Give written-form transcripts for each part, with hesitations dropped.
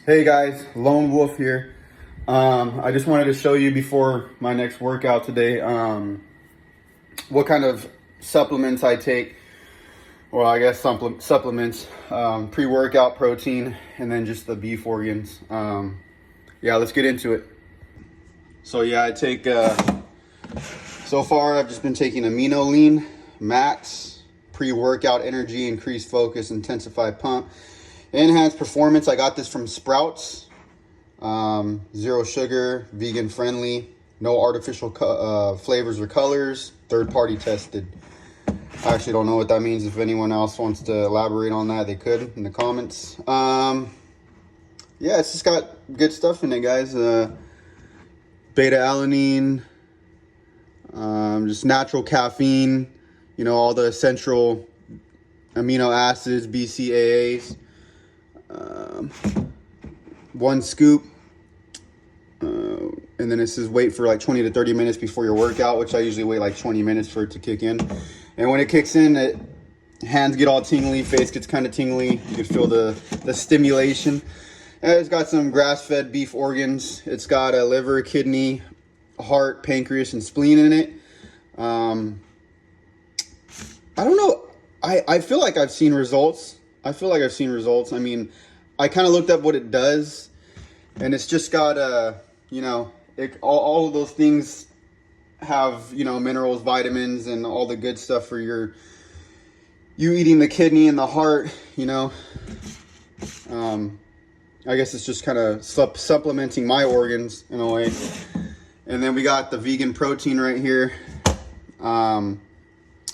Hey guys, Lone Wolf here. I just wanted to show you before my next workout today what kind of supplements I take. Well, I guess supplements, pre-workout protein, and then just the beef organs. Yeah, let's get into it. So yeah, I take, so far I've just been taking Amino Lean, Max, pre-workout energy, increased focus, intensified pump. Enhanced performance, I got this from Sprouts. Zero sugar, vegan friendly, no artificial flavors or colors, third party tested. I actually don't know what that means. If anyone else wants to elaborate on that, they could in the comments. Yeah, it's just got good stuff in it, guys. Beta alanine, just natural caffeine, you know, all the essential amino acids, BCAAs. One scoop, and then it says wait for like 20 to 30 minutes before your workout, which I usually wait like 20 minutes for it to kick in. And when it kicks in, hands get all tingly, face gets kind of tingly. You can feel the stimulation. And it's got some grass-fed beef organs. It's got a liver, kidney, heart, pancreas, and spleen in it. I don't know. I feel like I've seen results. I mean, I kind of looked up what it does, and it's just got, you know, all of those things have, you know, minerals, vitamins, and all the good stuff for you eating the kidney and the heart, you know. I guess it's just kind of supplementing my organs in a way. And then we got the vegan protein right here.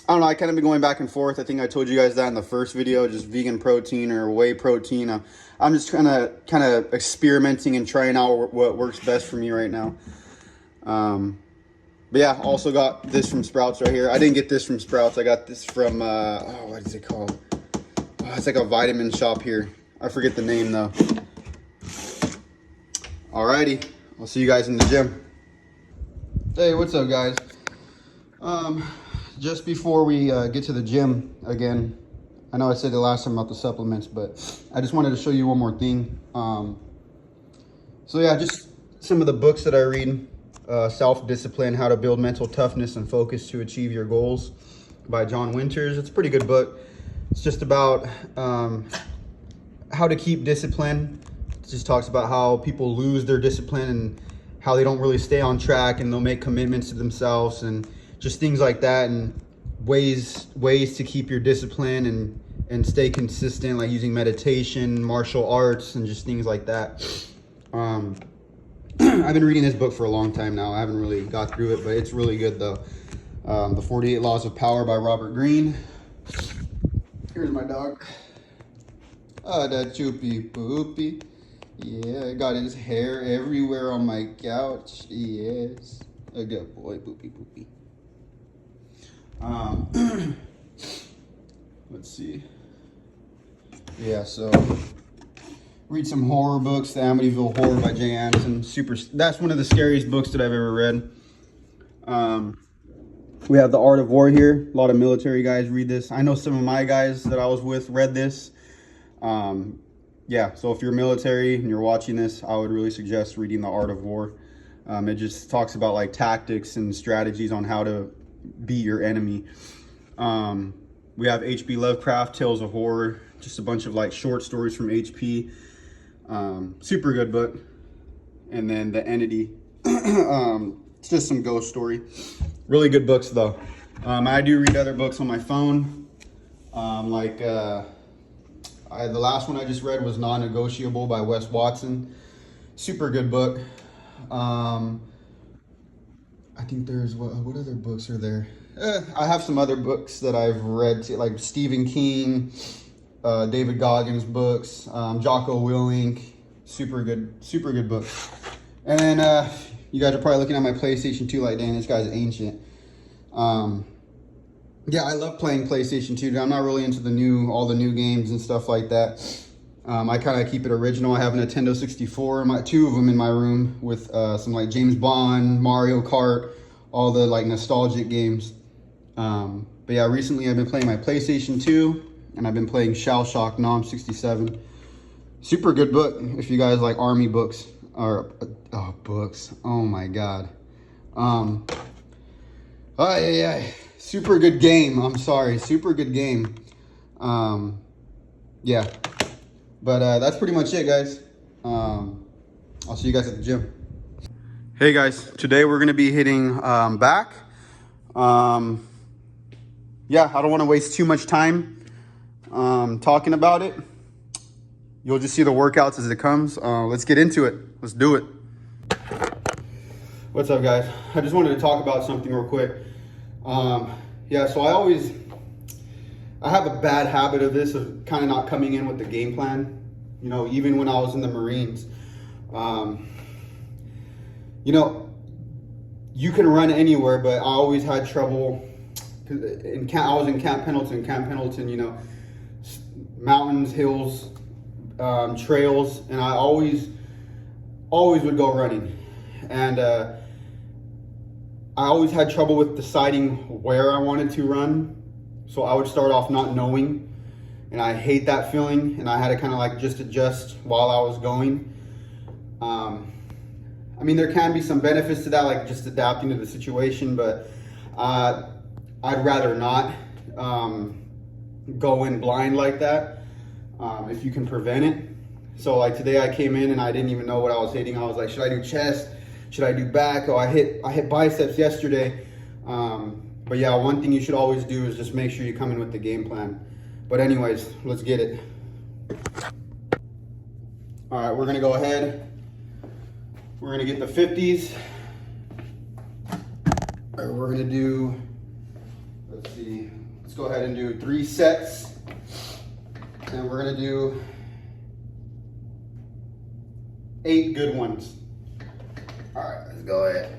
I don't know, I kind of been going back and forth. I think I told you guys that in the first video, just vegan protein or whey protein. I'm just kind of experimenting and trying out what works best for me right now. But yeah, also got this from Sprouts right here. I didn't get this from Sprouts. I got this from, what is it called? Oh, it's like a vitamin shop here. I forget the name though. Alrighty, I'll see you guys in the gym. Hey, what's up guys? Just before we get to the gym again, I know I said the last time about the supplements, but I just wanted to show you one more thing. So yeah, just some of the books that I read. Self-Discipline, How to Build Mental Toughness and Focus to Achieve Your Goals by John Winters. It's a pretty good book. It's just about how to keep discipline. It just talks about how people lose their discipline and how they don't really stay on track, and they'll make commitments to themselves and just things like that, and ways to keep your discipline and stay consistent, like using meditation, martial arts, and just things like that. I've been reading this book for a long time now. I haven't really got through it, but it's really good though. The 48 Laws of Power by Robert Greene. Here's my dog. Oh, that choopy poopy. Yeah, I got his hair everywhere on my couch. Yes, a good boy, poopy poopy. Let's see. Yeah, so read some horror books. The Amityville Horror by Jay Anderson. That's one of the scariest books that I've ever read. We have The Art of War here. A lot of military guys read this. I know some of my guys that I was with read this. Yeah, so if you're military and you're watching this, I would really suggest reading The Art of War. It just talks about like tactics and strategies on how to beat your enemy. We have H.P. Lovecraft, Tales of Horror, just a bunch of like short stories from H.P. Super good book. And then The Entity. It's just some ghost story. Really good books though. I do read other books on my phone. The last one I just read was Non-Negotiable by Wes Watson. Super good book. I think there's, what other books are there? I have some other books that I've read, like Stephen King, David Goggins books, Jocko Willink. Super good book. And then you guys are probably looking at my PlayStation 2 like, dang, this guy's ancient. Yeah, I love playing PlayStation 2. I'm not really into all the new games and stuff like that. I kind of keep it original. I have a Nintendo 64, two of them in my room, with some like James Bond, Mario Kart, all the like nostalgic games. But yeah, recently I've been playing my PlayStation 2, and I've been playing Shell Shock Nom 67. Super good book if you guys like army books or books. Oh my god. Oh yeah. Super good game. I'm sorry. Super good game. Yeah. But that's pretty much it, guys. I'll see you guys at the gym. Hey guys, today we're gonna be hitting back. Yeah, I don't want to waste too much time talking about it. You'll just see the workouts as it comes. Let's get into it. Let's do it. What's up, guys? I just wanted to talk about something real quick. Yeah, so I have a bad habit of this, of kind of not coming in with the game plan. You know, even when I was in the Marines, you know, you can run anywhere, but I always had trouble. I was in Camp Pendleton, you know, mountains, hills, trails, and I always would go running. And I always had trouble with deciding where I wanted to run. So I would start off not knowing, and I hate that feeling, and I had to kind of like just adjust while I was going. I mean, there can be some benefits to that, like just adapting to the situation, but I'd rather not go in blind like that if you can prevent it. So like today I came in and I didn't even know what I was hitting. I was like, should I do chest? Should I do back? Oh, I hit biceps yesterday. But yeah, one thing you should always do is just make sure you come in with the game plan. But anyways, let's get it. All right, we're gonna go ahead. We're gonna get the 50s. All right, we're gonna do, let's see, let's go ahead and do 3 sets. And we're gonna do 8 good ones. All right, let's go ahead.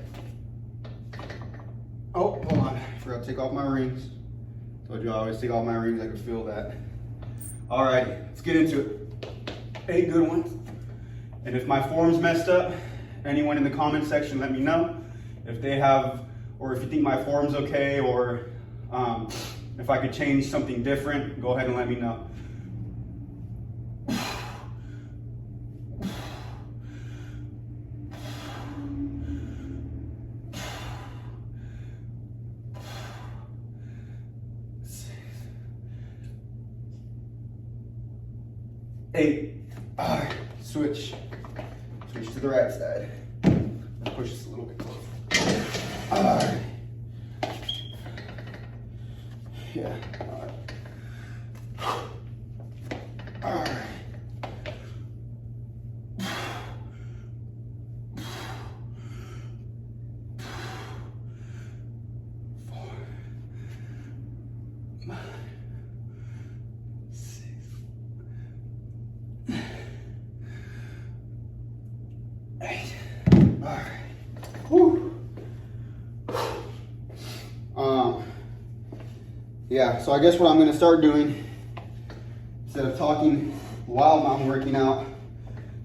Oh, hold on, I forgot to take off my rings. Told you I always take off my rings, I could feel that. All right, let's get into it. 8 good ones. And if my form's messed up, anyone in the comment section, let me know. If they have, or if you think my form's okay, or if I could change something different, go ahead and let me know. Eight. All right, switch to the right side. Push this a little bit closer. All right. Yeah. All right. All right. Yeah, so I guess what I'm going to start doing, instead of talking while I'm working out,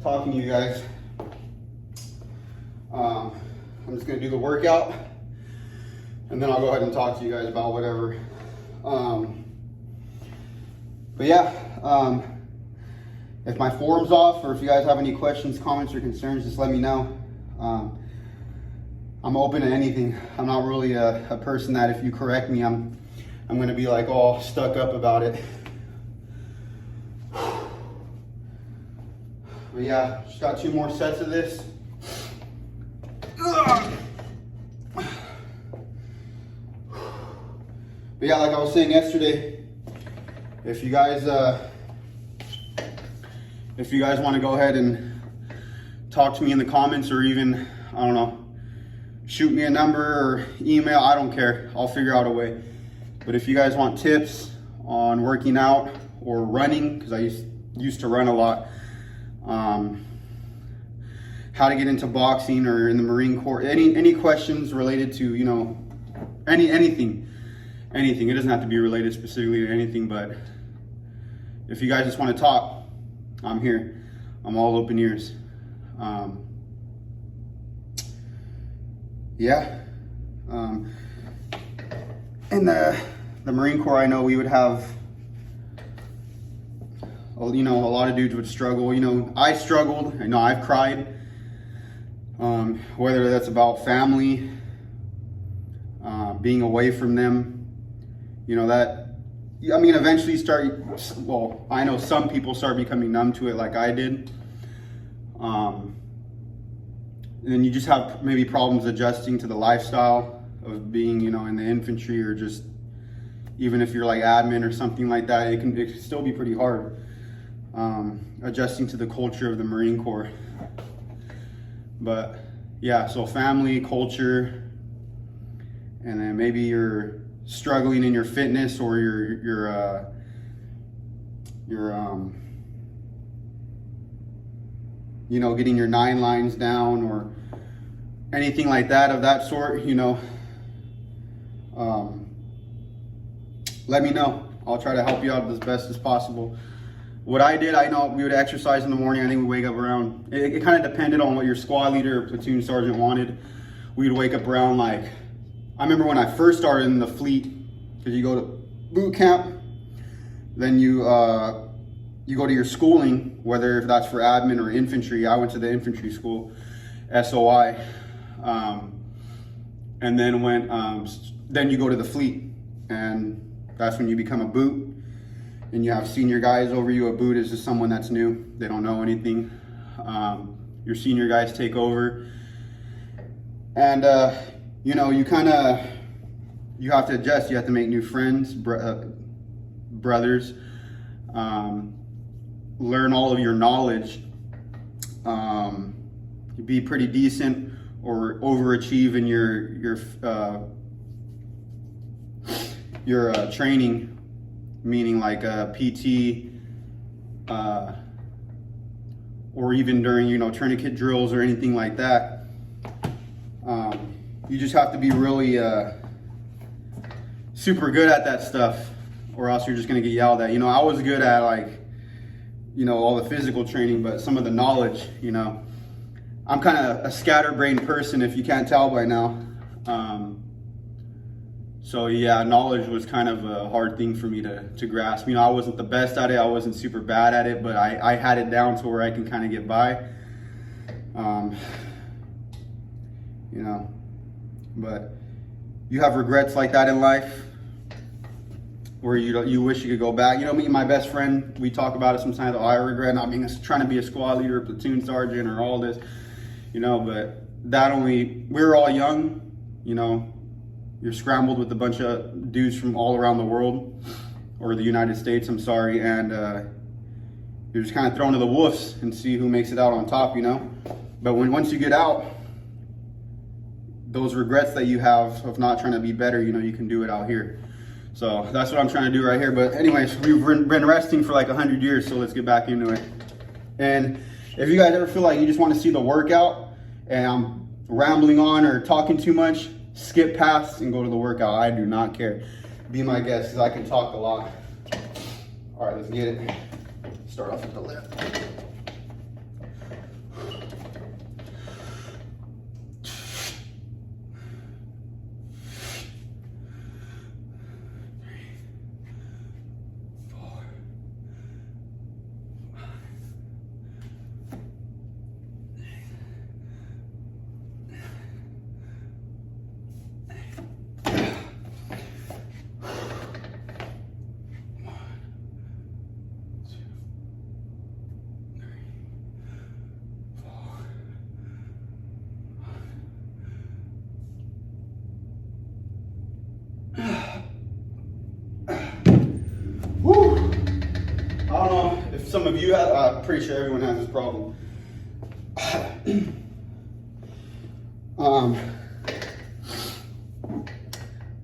talking to you guys, I'm just going to do the workout, and then I'll go ahead and talk to you guys about whatever. But yeah, if my form's off, or if you guys have any questions, comments, or concerns, just let me know. I'm open to anything. I'm not really a person that if you correct me, I'm gonna be like all stuck up about it. But yeah, just got 2 more sets of this. But yeah, like I was saying yesterday, if you guys want to go ahead and talk to me in the comments, or even, I don't know, shoot me a number or email, I don't care. I'll figure out a way. But if you guys want tips on working out or running, because I used to run a lot, how to get into boxing or in the Marine Corps, any questions related to, you know, anything. It doesn't have to be related specifically to anything, but if you guys just want to talk, I'm here. I'm all open ears. Yeah. In the Marine Corps, I know we would have You know, a lot of dudes would struggle. You know, I struggled. You know, I've cried. Whether that's about family, being away from them, you know, that, I mean, eventually well, I know some people start becoming numb to it like I did. And then you just have maybe problems adjusting to the lifestyle of being, you know, in the infantry, or just even if you're like admin or something like that, it can still be pretty hard adjusting to the culture of the Marine Corps. But yeah, so family, culture, and then maybe you're struggling in your fitness, or you're you know, getting your 9 lines down or anything like that of that sort, you know, let me know. I'll try to help you out as best as possible. What I did, I know we would exercise in the morning. I think we wake up around, it kind of depended on what your squad leader or platoon sergeant wanted. We'd wake up around, like, I remember when I first started in the fleet, because you go to boot camp, then you go to your schooling, whether if that's for admin or infantry. I went to the infantry school, SOI, and then then you go to the fleet, and that's when you become a boot. And you have senior guys over you. A boot is just someone that's new. They don't know anything. Your senior guys take over. And, you know, you have to adjust. You have to make new friends, brothers, learn all of your knowledge, be pretty decent or overachieve in your training. Meaning like PT, or even during, you know, tourniquet drills or anything like that. You just have to be really super good at that stuff, or else you're just gonna get yelled at. You know, I was good at, like, you know, all the physical training, but some of the knowledge, you know, I'm kind of a scatterbrained person, if you can't tell by now. So yeah, knowledge was kind of a hard thing for me to grasp. You know, I wasn't the best at it. I wasn't super bad at it, but I had it down to where I can kind of get by. You know, but you have regrets like that in life, where you wish you could go back. You know, me and my best friend, we talk about it sometimes. Oh, I regret not trying to be a squad leader, or platoon sergeant, or all this. You know, but we were all young. You know. You're scrambled with a bunch of dudes from all around the world, or the United States, I'm sorry, and you're just kind of thrown to the wolves and see who makes it out on top, you know? But once you get out, those regrets that you have of not trying to be better, you know, you can do it out here. So that's what I'm trying to do right here. But anyways, we've been resting for like 100 years, so let's get back into it. And if you guys ever feel like you just want to see the workout and I'm rambling on or talking too much, skip past and go to the workout. I do not care. Be my guest, because I can talk a lot. All right, let's get it. Start off with the left. Woo! I don't know if some of you have, I'm pretty sure everyone has this problem.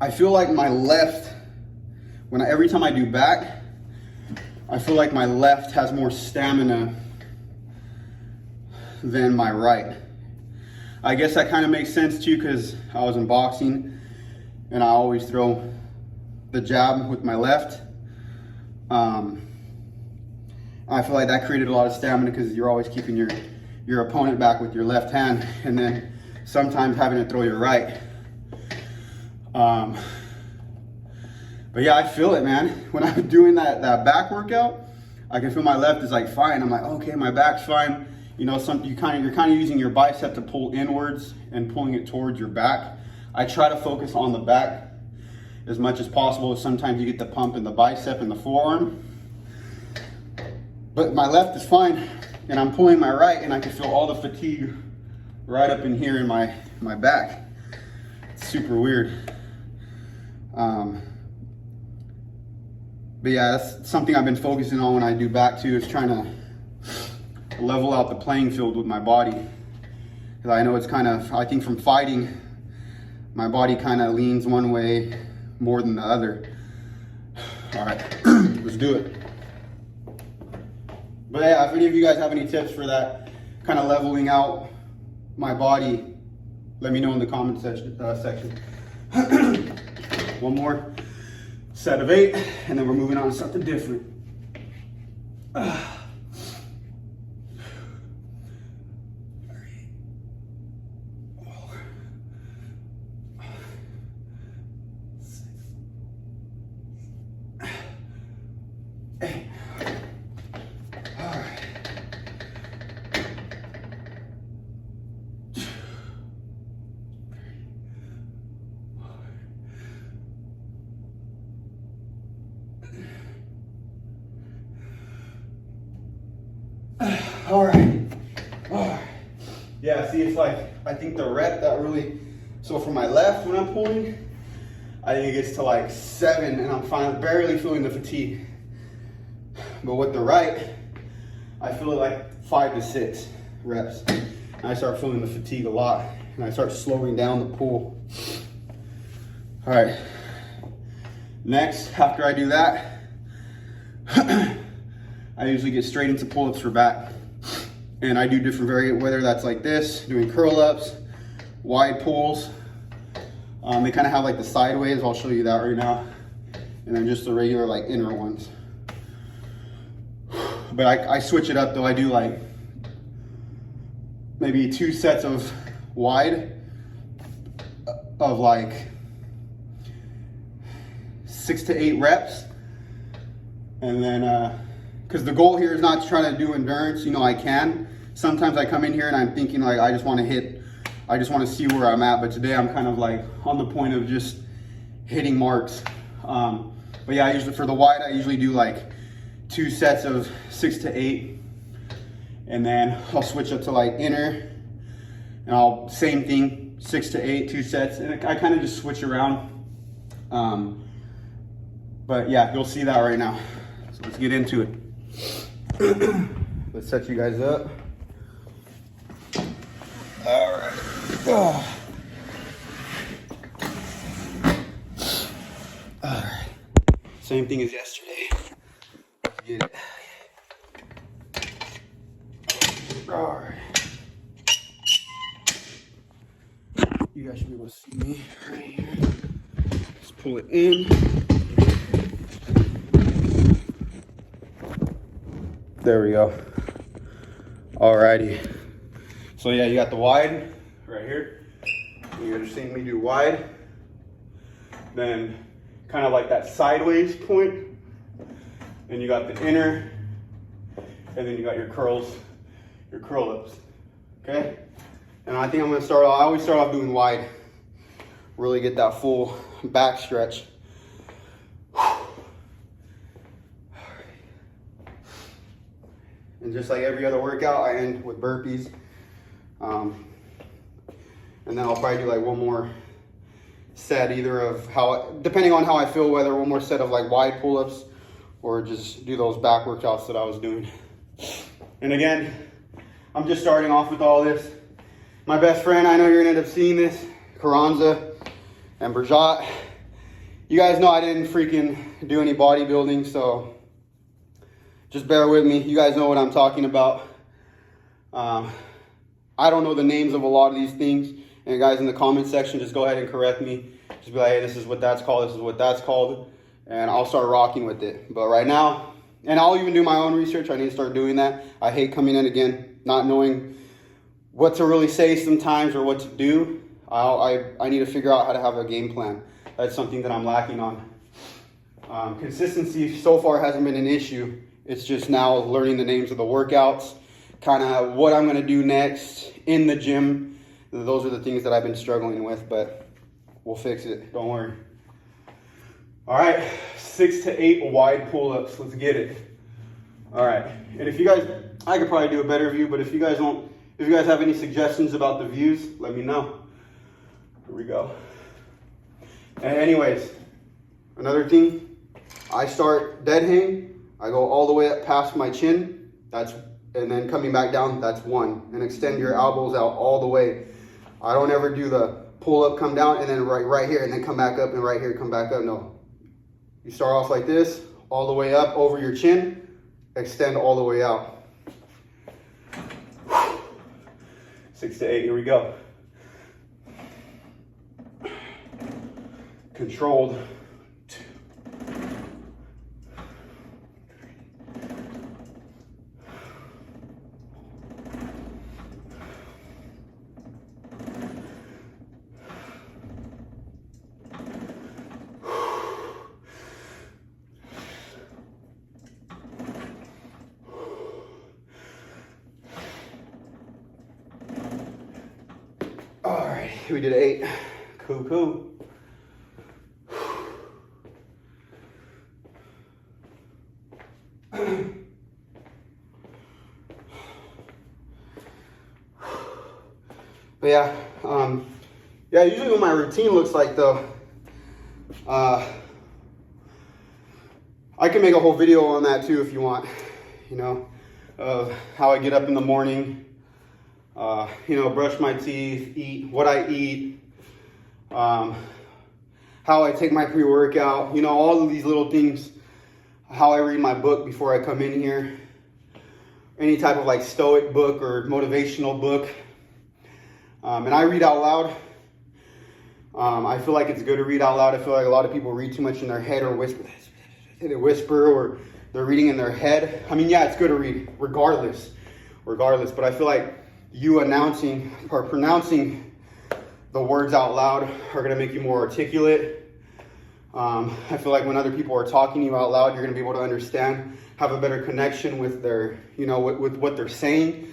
I feel like my left, every time I do back, I feel like my left has more stamina than my right. I guess that kind of makes sense too, because I was in boxing and I always throw the jab with my left. I feel like that created a lot of stamina, because you're always keeping your opponent back with your left hand, and then sometimes having to throw your right. But yeah, I feel it, man. When I'm doing that back workout, I can feel my left is like fine. I'm like, okay, my back's fine. You know, you're kind of using your bicep to pull inwards and pulling it towards your back. I try to focus on the back as much as possible. Sometimes you get the pump in the bicep and the forearm. But my left is fine, and I'm pulling my right, and I can feel all the fatigue right up in here in my back. It's super weird. But yeah, that's something I've been focusing on when I do back too, is trying to level out the playing field with my body. Because I know it's kind of, I think from fighting, my body kind of leans one way more than the other. All right, let's do it. But yeah, if any of you guys have any tips for that, kind of leveling out my body, let me know in the comment section. One more set of 8, and then we're moving on to something different. All right. Yeah, see, it's like, I think the rep that really, so for my left when I'm pulling, I think it gets to like 7 and I'm finally barely feeling the fatigue. But with the right, I feel it like 5 to 6 reps. And I start feeling the fatigue a lot, and I start slowing down the pull. All right. Next, after I do that, I usually get straight into pull-ups for back. And I do different variant, whether that's like this, doing curl ups, wide pulls. They kind of have like the sideways, I'll show you that right now. And then just the regular like inner ones. But I switch it up though. I do like maybe 2 sets of wide of like 6 to 8 reps. And then, because the goal here is not to try to do endurance, you know, I can. Sometimes I come in here and I'm thinking like, I just want to see where I'm at. But today I'm kind of like on the point of just hitting marks. But yeah, usually for the wide, I usually do like 2 sets of 6 to 8. And then I'll switch up to like inner, and same thing, 6 to 8, 2 sets. And I kind of just switch around. But yeah, you'll see that right now. So let's get into it. Let's set you guys up. All right. Oh. All right. Same thing as yesterday. Let's get it. All right. You guys should be able to see me right here. Let's pull it in. There we go. Alrighty. So yeah, you got the wide right here. You're just seeing me do wide. Then kind of like that sideways point. Then you got the inner. And then you got your curls, your curl ups. Okay? And I think I'm gonna I always start off doing wide. Really get that full back stretch. And just like every other workout, I end with burpees. And then I'll probably do like one more set, either of depending on how I feel, whether one more set of like wide pull-ups or just do those back workouts that I was doing. And again, I'm just starting off with all this. My best friend, I know you're gonna end up seeing this, Carranza and Berjat. You guys know I didn't freaking do any bodybuilding, so just bear with me. You guys know what I'm talking about. I don't know the names of a lot of these things. And guys, in the comment section, just go ahead and correct me. Just be like, hey, this is what that's called. This is what that's called. And I'll start rocking with it. But right now, and I'll even do my own research. I need to start doing that. I hate coming in again, not knowing what to really say sometimes or what to do. I need to figure out how to have a game plan. That's something that I'm lacking on. Consistency so far hasn't been an issue. It's just now learning the names of the workouts, kind of what I'm going to do next in the gym. Those are the things that I've been struggling with, but we'll fix it. Don't worry. All right, 6 to 8 wide pull-ups. Let's get it. All right, and if you guys, I could probably do a better view, but if you guys have any suggestions about the views, let me know. Here we go. And anyways, another thing, I start dead hang. I go all the way up past my chin. And then coming back down, that's 1. And extend your elbows out all the way. I don't ever do the pull up, come down, and then right here, and then come back up, and right here, come back up. No. You start off like this, all the way up over your chin, extend all the way out. 6 to 8, here we go. Controlled. 2. All right, we did 8. Cool. But yeah, usually what my routine looks like though, I can make a whole video on that too if you want, of how I get up in the morning, brush my teeth, eat what I eat, how I take my pre-workout, all of these little things, how I read my book before I come in here, any type of like stoic book or motivational book. And I read out loud. I feel like it's good to read out loud. I feel like a lot of people read too much in their head or whisper or they're reading in their head. I mean, yeah, it's good to read regardless. But I feel like you announcing or pronouncing the words out loud are going to make you more articulate. I feel like when other people are talking to you out loud, you're going to be able to understand, have a better connection with their, with what they're saying.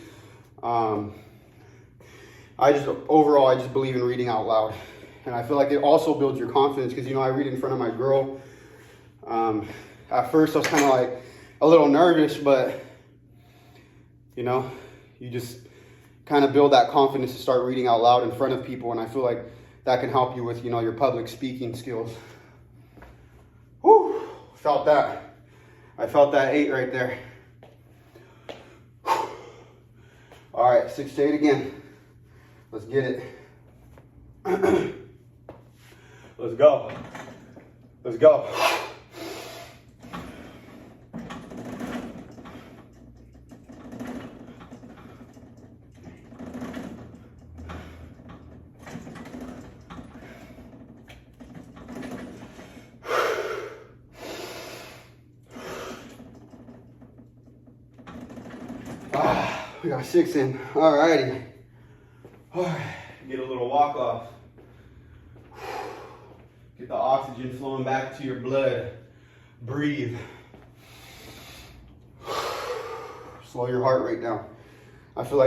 I just believe in reading out loud. And I feel like it also builds your confidence because, I read in front of my girl. At first I was kind of like a little nervous, but, you just kind of build that confidence to start reading out loud in front of people. And I feel like that can help you with, your public speaking skills. Whew, felt that. I felt that 8 right there. All right, 6 to 8 again. Let's get it. Let's go. We got 6 in. All righty. Get a little walk off. Get the oxygen flowing back to your blood. Breathe. Slow your heart rate down. I feel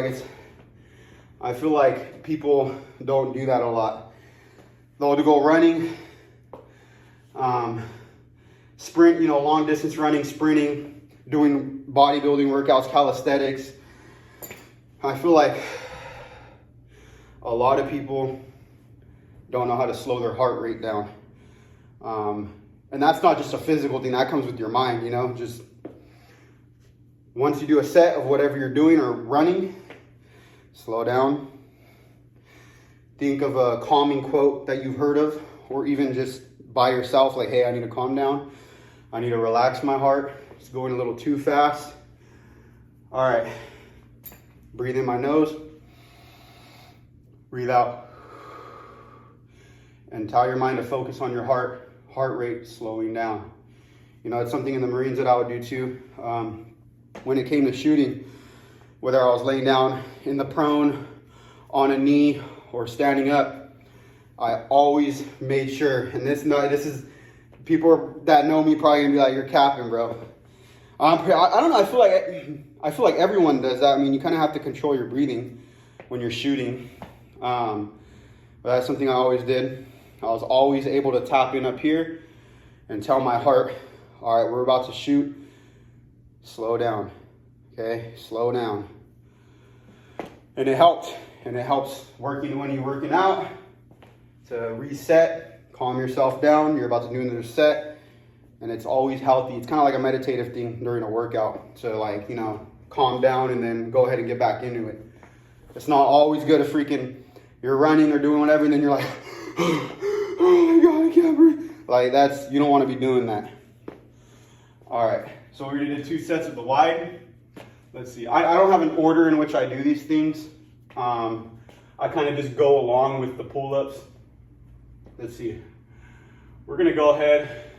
like people don't do that a lot. They'll go running, sprint, long distance running, sprinting, doing bodybuilding workouts, calisthenics. I feel like a lot of people don't know how to slow their heart rate down. And that's not just a physical thing, that comes with your mind, just once you do a set of whatever you're doing or running, slow down. Think of a calming quote that you've heard of, or even just by yourself, like, hey, I need to calm down. I need to relax my heart. It's going a little too fast. All right, breathe in my nose. Breathe out. And tell your mind to focus on your heart rate slowing down. It's something in the Marines that I would do too. When it came to shooting, whether I was laying down in the prone, on a knee, or standing up, I always made sure, and this is, people that know me probably gonna be like, you're capping, bro. I don't know. I feel like everyone does that. I mean, you kind of have to control your breathing when you're shooting. But that's something I always did. I was always able to tap in up here and tell my heart, all right, we're about to shoot. Slow down. Okay, slow down. And it helped. And it helps working when you're working out to reset, calm yourself down. You're about to do another set. And it's always healthy. It's kind of like a meditative thing during a workout to, like, you know, calm down and then go ahead and get back into it. It's not always good to you're running or doing whatever and then you're like, oh my God, I can't breathe. Like you don't want to be doing that. All right, so we already did 2 sets of the wide. Let's see, I don't have an order in which I do these things. I kind of just go along with the pull-ups. Let's see, we're gonna go ahead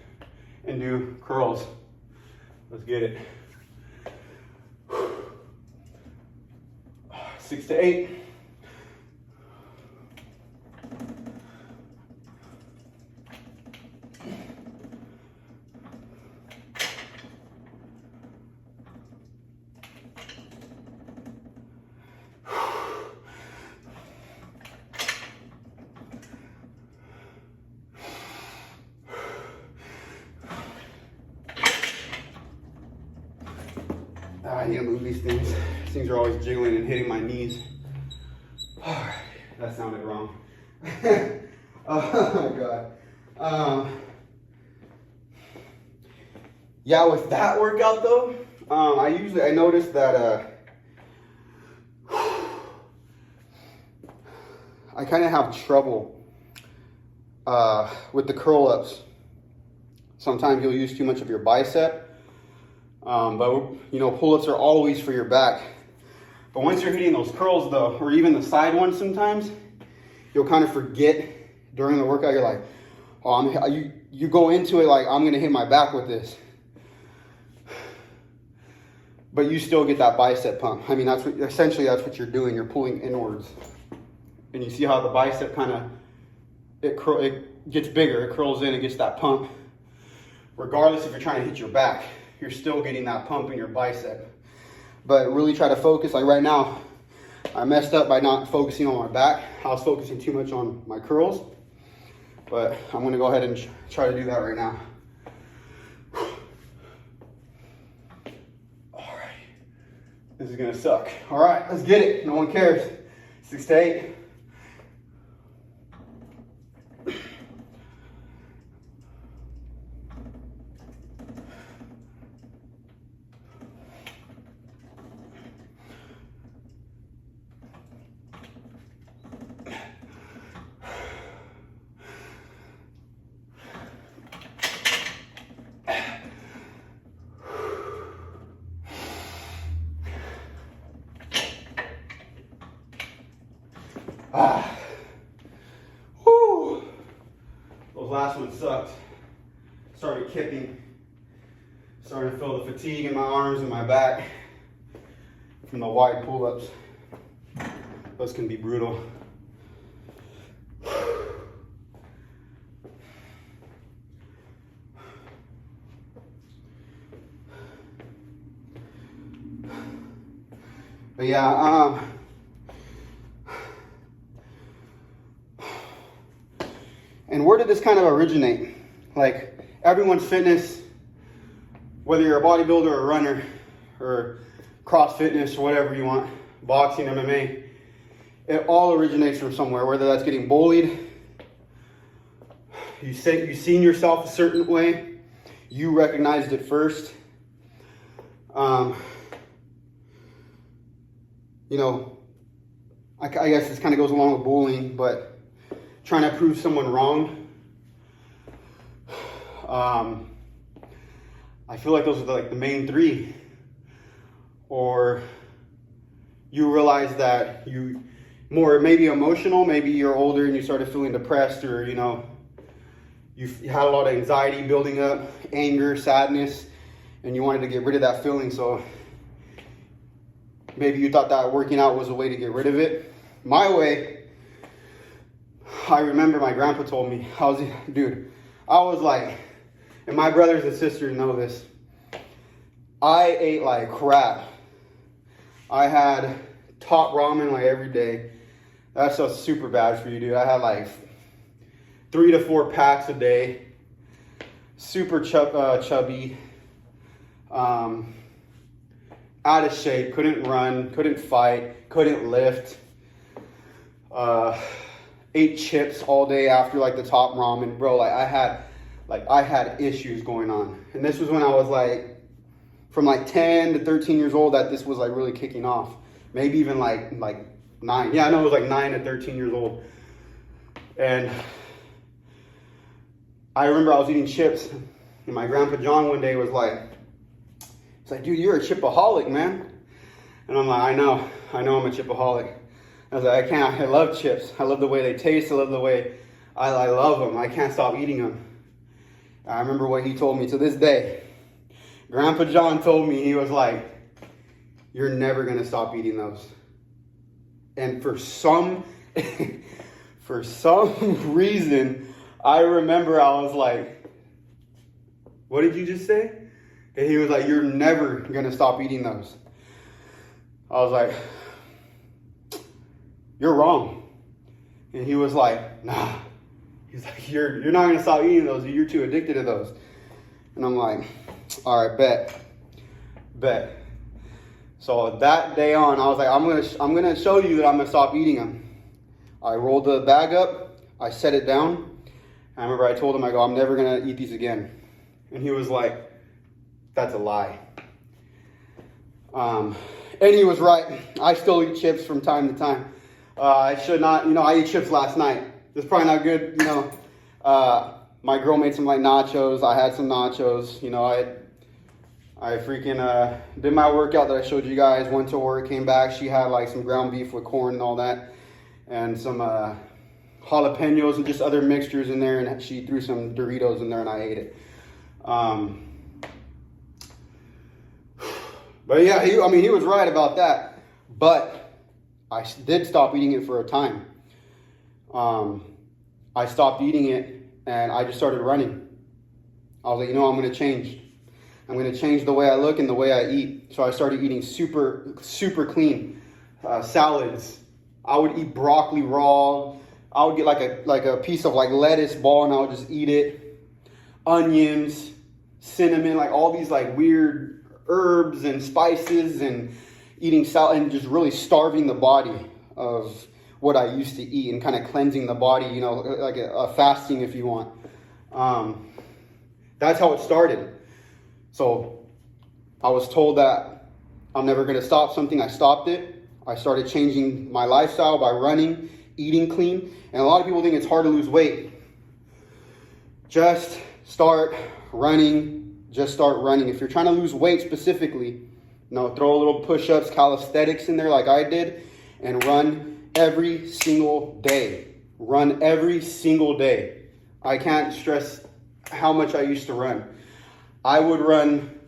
and do curls. Let's get it. 6 to 8. I need to move these things. These things are always jiggling and hitting my knees. That sounded wrong. Oh my God. Yeah, with that workout though, I noticed that I kind of have trouble with the curl ups. Sometimes you'll use too much of your bicep. But you know, pull-ups are always for your back. But once you're hitting those curls though, or even the side ones sometimes, you'll kind of forget during the workout. You're like, oh, you go into it like, I'm gonna hit my back with this. But you still get that bicep pump. I mean, essentially that's what you're doing. You're pulling inwards. And you see how the bicep kind of, it gets bigger, it curls in, it gets that pump. Regardless if you're trying to hit your back, you're still getting that pump in your bicep. But really try to focus. Like right now, I messed up by not focusing on my back. I was focusing too much on my curls. But I'm gonna go ahead and try to do that right now. All right, this is gonna suck. All right, let's get it. No one cares. 6 to 8. Whew. Those last ones sucked. Started kipping. Started to feel the fatigue in my arms and my back from the wide pull-ups. Those can be brutal. But yeah, and where did this kind of originate? Like, everyone's fitness, whether you're a bodybuilder or a runner or cross fitness or whatever you want, boxing, MMA, it all originates from somewhere, whether that's getting bullied, you've seen yourself a certain way, you recognized it first. You know, I guess this kind of goes along with bullying, but trying to prove someone wrong. I feel like those are like the main 3. Or you realize that you more maybe emotional, maybe you're older and you started feeling depressed, or you know, you had a lot of anxiety building up, anger, sadness, and you wanted to get rid of that feeling. So maybe you thought that working out was a way to get rid of it. My way, I remember my grandpa told me, I was like, and my brothers and sisters know this, I ate like crap. I had top ramen like every day. That's just super bad for you, dude. I had like 3 to 4 packs a day. Super chubby. Out of shape. Couldn't run. Couldn't fight. Couldn't lift. Ate chips all day after like the top ramen, bro. I had issues going on, and this was when I was like from like 10 to 13 years old that this was like really kicking off. Maybe even like 9. Yeah, I know it was like 9 to 13 years old. And I remember I was eating chips, and my grandpa John one day was like, "It's like, dude, you're a chipaholic, man." And I'm like, I know I'm a chipaholic. I was like, I love chips. I love the way they taste. I love the way I love them. I can't stop eating them. I remember what he told me to this day. Grandpa John told me, he was like, "You're never going to stop eating those." And for some reason, I remember I was like, "What did you just say?" And he was like, "You're never going to stop eating those." I was like, "You're wrong." And he was like, "Nah." He's like, you're not going to stop eating those. You're too addicted to those. And I'm like, all right, bet. So that day on, I was like, I'm gonna show you that I'm gonna stop eating them. I rolled the bag up. I set it down. I remember I told him, I go, "I'm never gonna eat these again." And he was like, "That's a lie." And he was right. I still eat chips from time to time. I should not, I ate chips last night. It's probably not good, My girl made some like nachos. I had some nachos. I freaking did my workout that I showed you guys. Went to work, came back. She had like some ground beef with corn and all that, and some jalapenos and just other mixtures in there. And she threw some Doritos in there, and I ate it. But yeah, he was right about that. But I did stop eating it for a time. I stopped eating it, and I just started running. I was like, I'm going to change. I'm going to change the way I look and the way I eat. So I started eating super, super clean salads. I would eat broccoli raw. I would get like a piece of like lettuce ball, and I would just eat it. Onions, cinnamon, like all these like weird herbs and spices, and eating salad, and just really starving the body of what I used to eat, and kind of cleansing the body, like a fasting if you want. That's how it started. So I was told that I'm never going to stop something. I stopped it. I started changing my lifestyle by running, eating clean. And a lot of people think it's hard to lose weight. Just start running. If you're trying to lose weight specifically, throw a little push-ups, calisthenics in there like I did, and run every single day. Run every single day. I can't stress how much I used to run. I would run.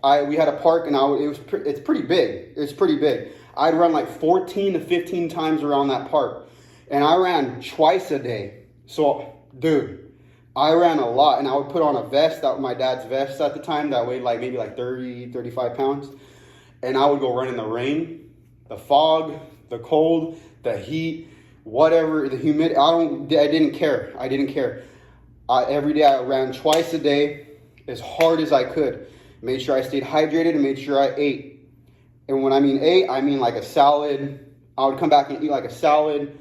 We had a park, and it's pretty big. It's pretty big. I'd run like 14 to 15 times around that park, and I ran twice a day. So, dude, I ran a lot, and I would put on a vest, that was my dad's vest at the time, that weighed like maybe like 30, 35 pounds, and I would go run in the rain, the fog, the cold, the heat, whatever, the humidity. I didn't care. Every day I ran twice a day, as hard as I could. Made sure I stayed hydrated and made sure I ate. And when I mean ate, I mean like a salad. I would come back and eat like a salad,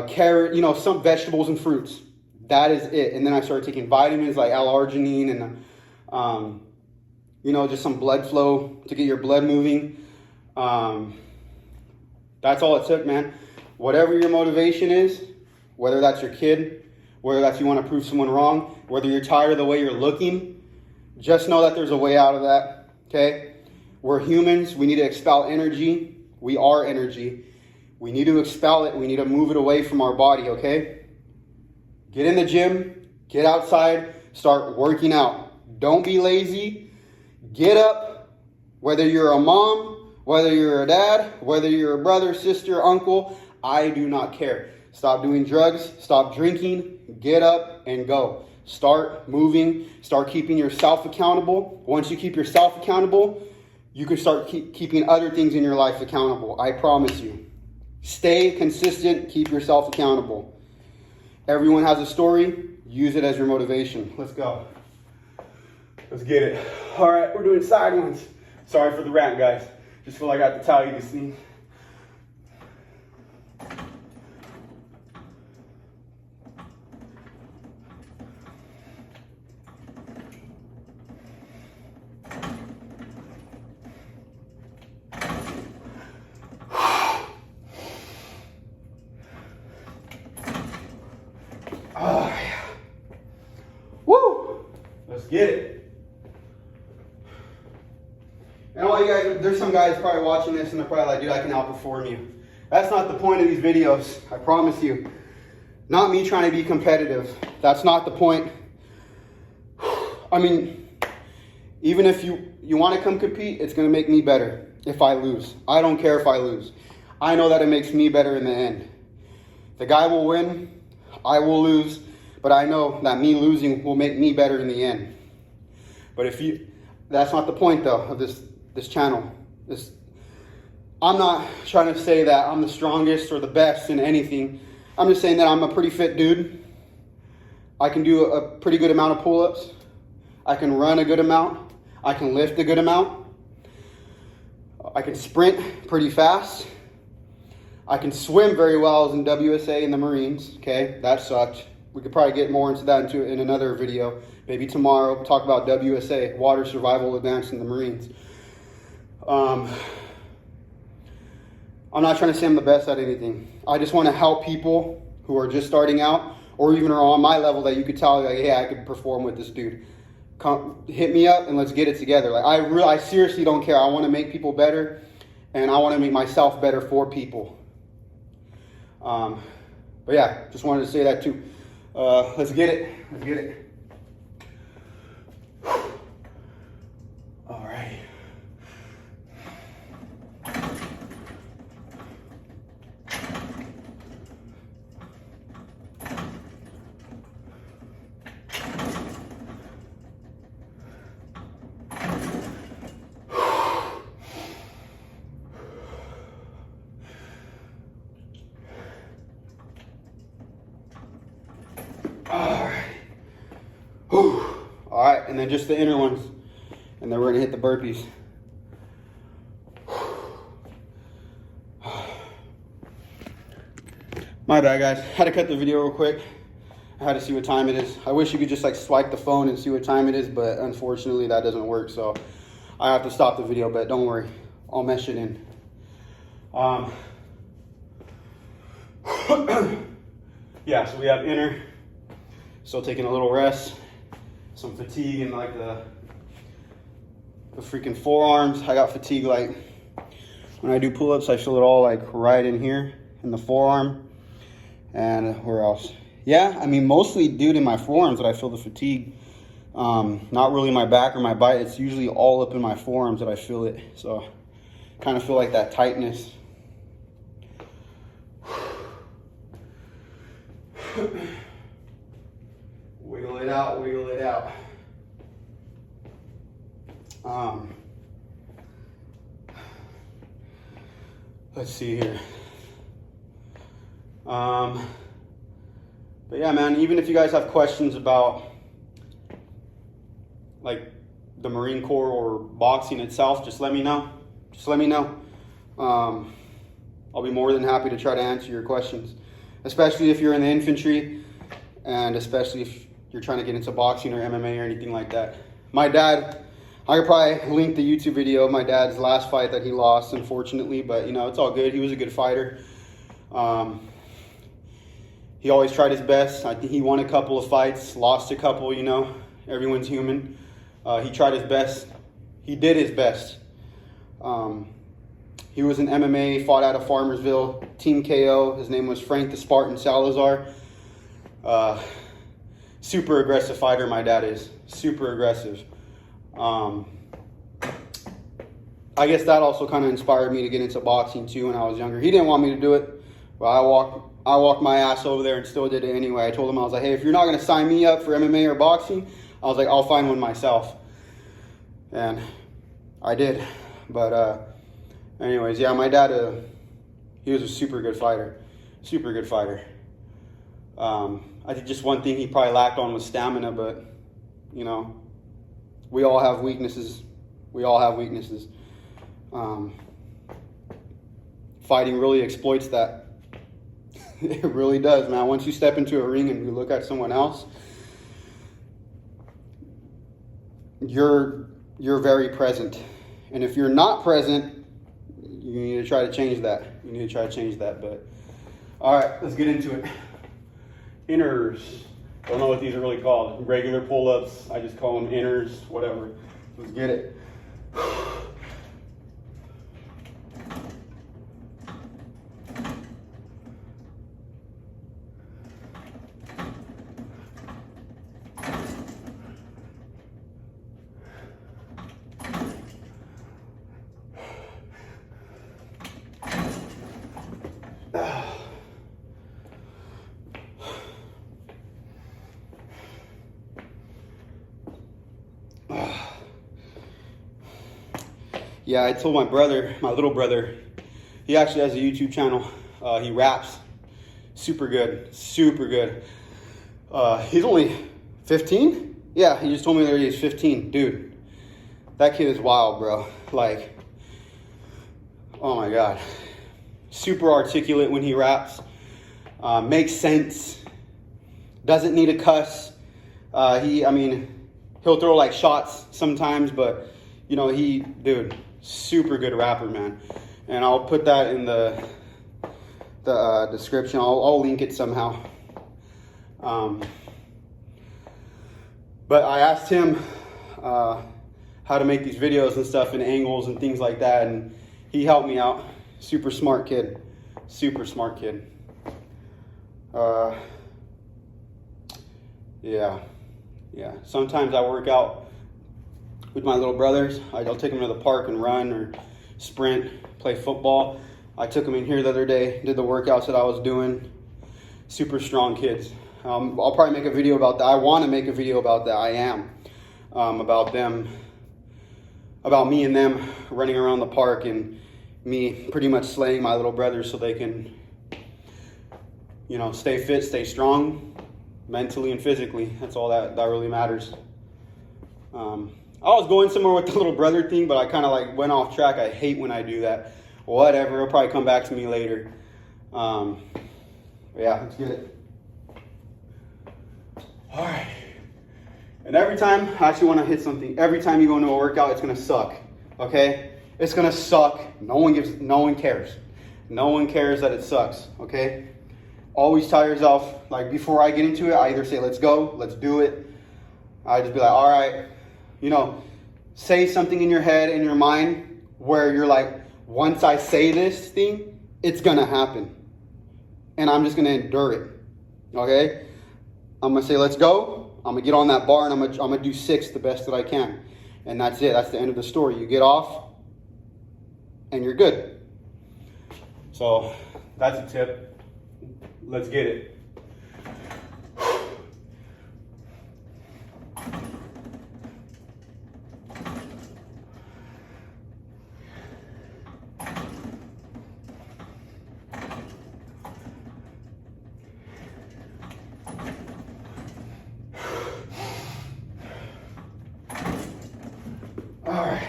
carrot, some vegetables and fruits. That is it. And then I started taking vitamins like L-arginine and, just some blood flow to get your blood moving. That's all it took, man. Whatever your motivation is, whether that's your kid, whether that's you want to prove someone wrong, whether you're tired of the way you're looking, just know that there's a way out of that, okay? We're humans. We need to expel energy. We are energy. We need to expel it. We need to move it away from our body, okay? Get in the gym. Get outside. Start working out. Don't be lazy. Get up. Whether you're a mom, whether you're a dad, whether you're a brother, sister, uncle, I do not care. Stop doing drugs. Stop drinking. Get up and go. Start moving, start keeping yourself accountable. Once you keep yourself accountable, you can start keeping other things in your life accountable. I promise you. Stay consistent, keep yourself accountable. Everyone has a story, use it as your motivation. Let's go. Let's get it. All right, we're doing side ones. Sorry for the rant, guys. Just feel like I have to tell you this thing. Oh, yeah. Woo! Let's get it. And all you guys, there's some guys probably watching this and they're probably like, dude, I can outperform you. That's not the point of these videos. I promise you. Not me trying to be competitive. That's not the point. I mean, even if you want to come compete, it's going to make me better if I lose. I don't care if I lose. I know that it makes me better in the end. The guy will win. I will lose, but I know that me losing will make me better in the end. But that's not the point though of this channel. I'm not trying to say that I'm the strongest or the best in anything. I'm just saying that I'm a pretty fit dude. I can do a pretty good amount of pull-ups. I can run a good amount. I can lift a good amount. I can sprint pretty fast. I can swim very well as in WSA in the Marines, okay? That sucked. We could probably get more into that in another video. Maybe tomorrow, talk about WSA, Water Survival Advanced in the Marines. I'm not trying to say I'm the best at anything. I just want to help people who are just starting out or even are on my level that you could tell, like, hey, I could perform with this dude. Come, hit me up and let's get it together. Like, I seriously don't care. I want to make people better and I want to make myself better for people. But yeah, just wanted to say that too. Let's get it. Let's get it. All right. All right, and then just the inner ones, and then we're gonna hit the burpees. My bad, guys. Had to cut the video real quick. I had to see what time it is. I wish you could just like swipe the phone and see what time it is, but unfortunately that doesn't work, so I have to stop the video, but don't worry, I'll mesh it in. Yeah, so we have inner, still taking a little rest. Some fatigue in like the freaking forearms. I got fatigue like when I do pull-ups, I feel it all like right in here in the forearm. And where else? Yeah, I mean mostly dude in my forearms that I feel the fatigue. Not really my back or my bite. It's usually all up in my forearms that I feel it. So kind of feel like that tightness. Wiggle it out, wiggle it out. Let's see here. But yeah, man, even if you guys have questions about like the Marine Corps or boxing itself, just let me know. Just let me know. I'll be more than happy to try to answer your questions, especially if you're in the infantry and especially if you're trying to get into boxing or MMA or anything like that. My dad, I could probably link the YouTube video of my dad's last fight that he lost, unfortunately, but you know, it's all good. He was a good fighter. He always tried his best. I think he won a couple of fights, lost a couple, you know, everyone's human. He tried his best. He did his best. He was in MMA, fought out of Farmersville, Team KO. His name was Frank the Spartan Salazar. Super aggressive fighter, my dad is. Super aggressive. I guess that also kind of inspired me to get into boxing too when I was younger. He didn't want me to do it, Well, I walked my ass over there and still did it anyway. I told him, I was like, hey, if you're not going to sign me up for MMA or boxing, I was like, I'll find one myself. And I did. But anyways, yeah, my dad, he was a super good fighter. Super good fighter. I think just one thing he probably lacked on was stamina, but, you know, we all have weaknesses. We all have weaknesses. Fighting really exploits that. It really does, man. Once you step into a ring and you look at someone else, you're very present. And if you're not present, you need to try to change that. You need to try to change that. But all right, let's get into it. Inners. Don't know what these are really called. Regular pull-ups. I just call them inners, whatever. Let's get it. Yeah, I told my brother, my little brother, he actually has a YouTube channel. He raps. Super good, super good. He's only 15? Yeah, he just told me that he's 15. Dude, that kid is wild, bro. Like, oh my God. Super articulate when he raps. Makes sense. Doesn't need a cuss. He'll throw like shots sometimes, but you know, dude, super good rapper, man. And I'll put that in the description. I'll link it somehow. But I asked him how to make these videos and stuff and angles and things like that, and he helped me out. Super smart kid. Super smart kid. Yeah. Sometimes I work out with my little brothers. I'll take them to the park and run or sprint, play football. I took them in here the other day, did the workouts that I was doing. Super strong kids. I'll probably make a video about that. I want to make a video about that. I am. About me and them running around the park and me pretty much slaying my little brothers so they can, you know, stay fit, stay strong, mentally and physically. That's all that really matters. I was going somewhere with the little brother thing, but I kind of like went off track. I hate when I do that. Whatever, it'll probably come back to me later. Yeah, let's get it. All right. And every time, I actually want to hit something. Every time you go into a workout, it's going to suck. Okay? It's going to suck. No one cares. No one cares that it sucks. Okay? Always tell yourself, like before I get into it, I either say, let's go, let's do it. I just be like, all right. You know, say something in your head, in your mind, where you're like, once I say this thing, it's going to happen. And I'm just going to endure it. Okay? I'm going to say, let's go. I'm going to get on that bar and I'm going to do 6 the best that I can. And that's it. That's the end of the story. You get off and you're good. So that's a tip. Let's get it. All right.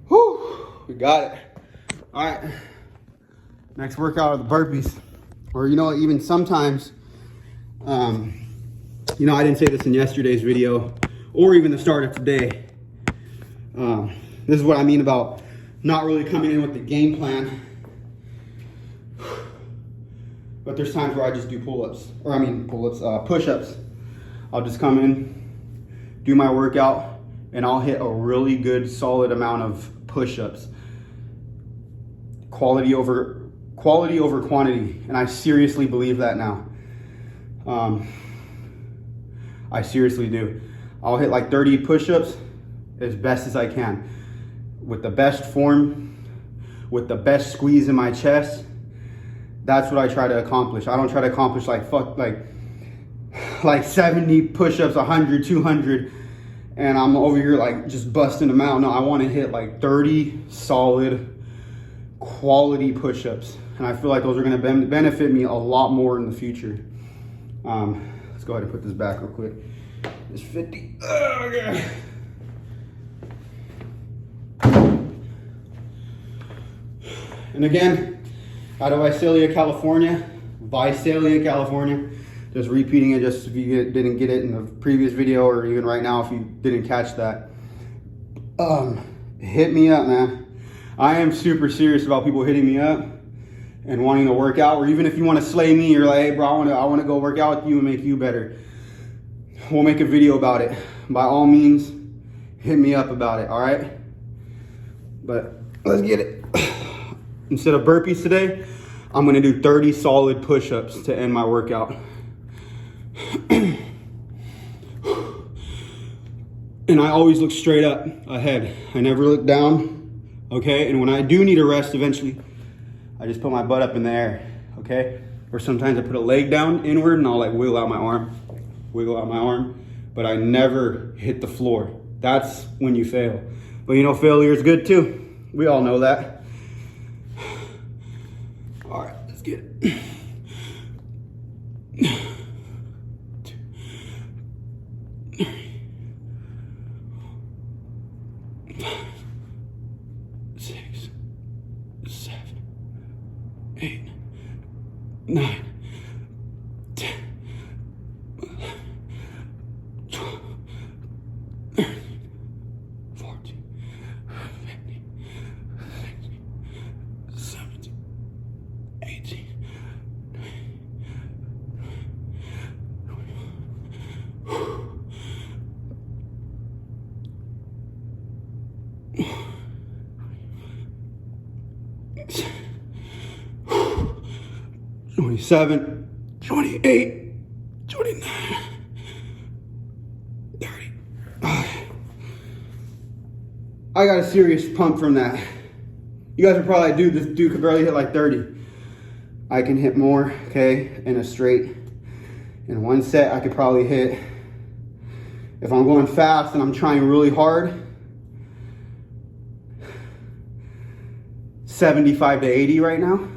Whew. We got it. All right. Next workout are the burpees. Or, you know, even sometimes, you know, I didn't say this in yesterday's video or even the start of today. This is what I mean about not really coming in with the game plan. But there's times where I just do pull-ups. Push-ups. I'll just come in, do my workout, and I'll hit a really good, solid amount of push-ups. Quality over quantity. And I seriously believe that now. I seriously do. I'll hit like 30 push-ups as best as I can. With the best form, with the best squeeze in my chest. That's what I try to accomplish. I don't try to accomplish like 70 push-ups, 100, 200, and I'm over here like just busting them out. No, I want to hit like 30 solid quality push-ups, and I feel like those are going to benefit me a lot more in the future. Let's go ahead and put this back real quick. It's 50. Okay. And again, out of Visalia, California. Just repeating it just if you didn't get it in the previous video, or even right now if you didn't catch that. Hit me up, man. I am super serious about people hitting me up and wanting to work out, or even if you want to slay me, you're like, hey bro, I want to go work out with you and make you better. We'll make a video about it. By all means, hit me up about it, all right? But let's get it. Instead of burpees today, I'm gonna do 30 solid push-ups to end my workout. And I always look straight up ahead. I never look down, okay? And when I do need a rest eventually, I just put my butt up in the air, okay? Or sometimes I put a leg down inward and I'll like wiggle out my arm, but I never hit the floor. That's when you fail. But you know, failure is good too. We all know that. All right, let's get it. 2, 3, 5, 6, 7, 8, 9, 10, 11, 12, 13, 14, 15, 16, 17, 18, 27, 28, 29, 30. I got a serious pump from that. You guys are probably like, dude, this dude could barely hit like 30. I can hit more, okay, in a straight. In one set, I could probably hit, if I'm going fast and I'm trying really hard, 75 to 80 right now.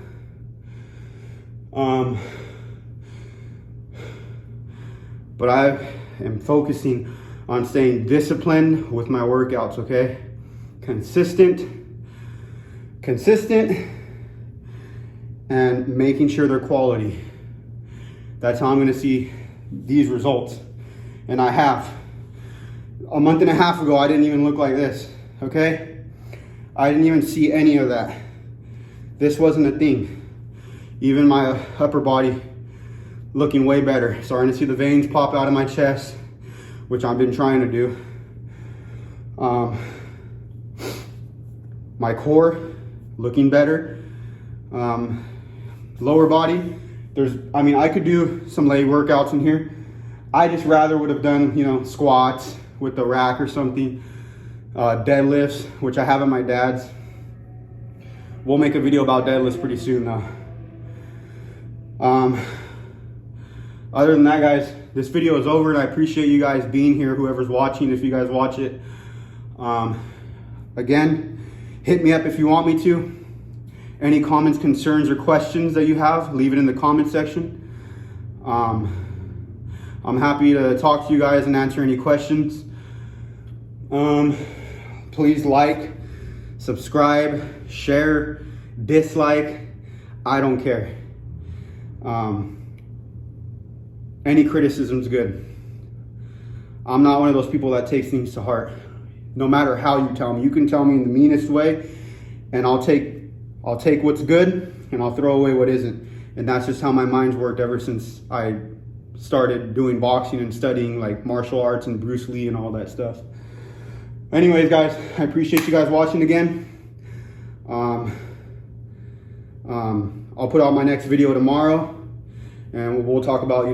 But I am focusing on staying disciplined with my workouts, okay? Consistent, and making sure they're quality. That's how I'm gonna see these results. And I have. A month and a half ago, I didn't even look like this, okay? I didn't even see any of that. This wasn't a thing. Even my upper body looking way better. Starting to see the veins pop out of my chest, which I've been trying to do. My core looking better. Lower body, I could do some leg workouts in here. I just rather would have done, squats with the rack or something. Deadlifts, which I have at my dad's. We'll make a video about deadlifts pretty soon though. Other than that, guys, this video is over and I appreciate you guys being here, whoever's watching, if you guys watch it. Again, hit me up if you want me to. Any comments, concerns, or questions that you have, leave it in the comment section. I'm happy to talk to you guys and answer any questions. Please like, subscribe, share, dislike, I don't care. Any criticism's good. I'm not one of those people that takes things to heart. No matter how you tell me, you can tell me in the meanest way, and I'll take what's good and I'll throw away what isn't. And that's just how my mind's worked ever since I started doing boxing and studying like martial arts and Bruce Lee and all that stuff. Anyways, guys, I appreciate you guys watching again. I'll put out my next video tomorrow, and we'll talk about,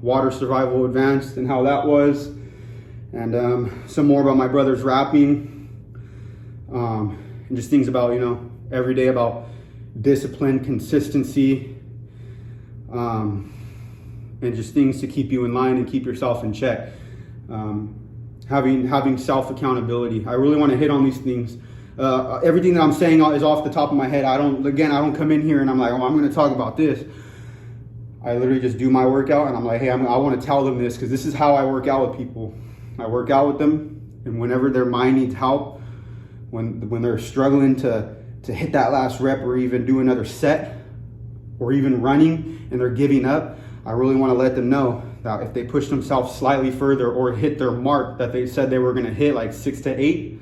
water survival advanced and how that was, and some more about my brother's rapping, and just things about, every day about discipline, consistency, and just things to keep you in line and keep yourself in check. Having self accountability. I really want to hit on these things. Everything that I'm saying is off the top of my head. I don't come in here and I'm like, oh, I'm going to talk about this. I literally just do my workout and I'm like, hey, I want to tell them this, because this is how I work out with people. I work out with them, and whenever their mind needs help, when they're struggling to hit that last rep or even do another set or even running and they're giving up, I really want to let them know that if they push themselves slightly further or hit their mark that they said they were going to hit, like 6 to 8,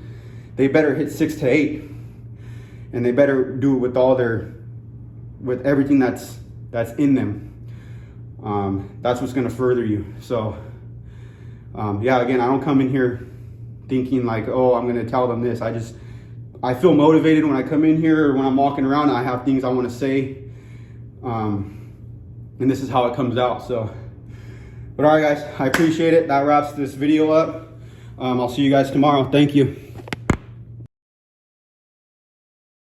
they better hit 6 to 8, and they better do it with everything that's in them. That's what's going to further you. So yeah, again, I don't come in here thinking like, oh, I'm going to tell them this. I feel motivated when I come in here, or when I'm walking around and I have things I want to say, and this is how it comes out. So, but all right, guys, I appreciate it. That wraps this video up. I'll see you guys tomorrow. Thank you.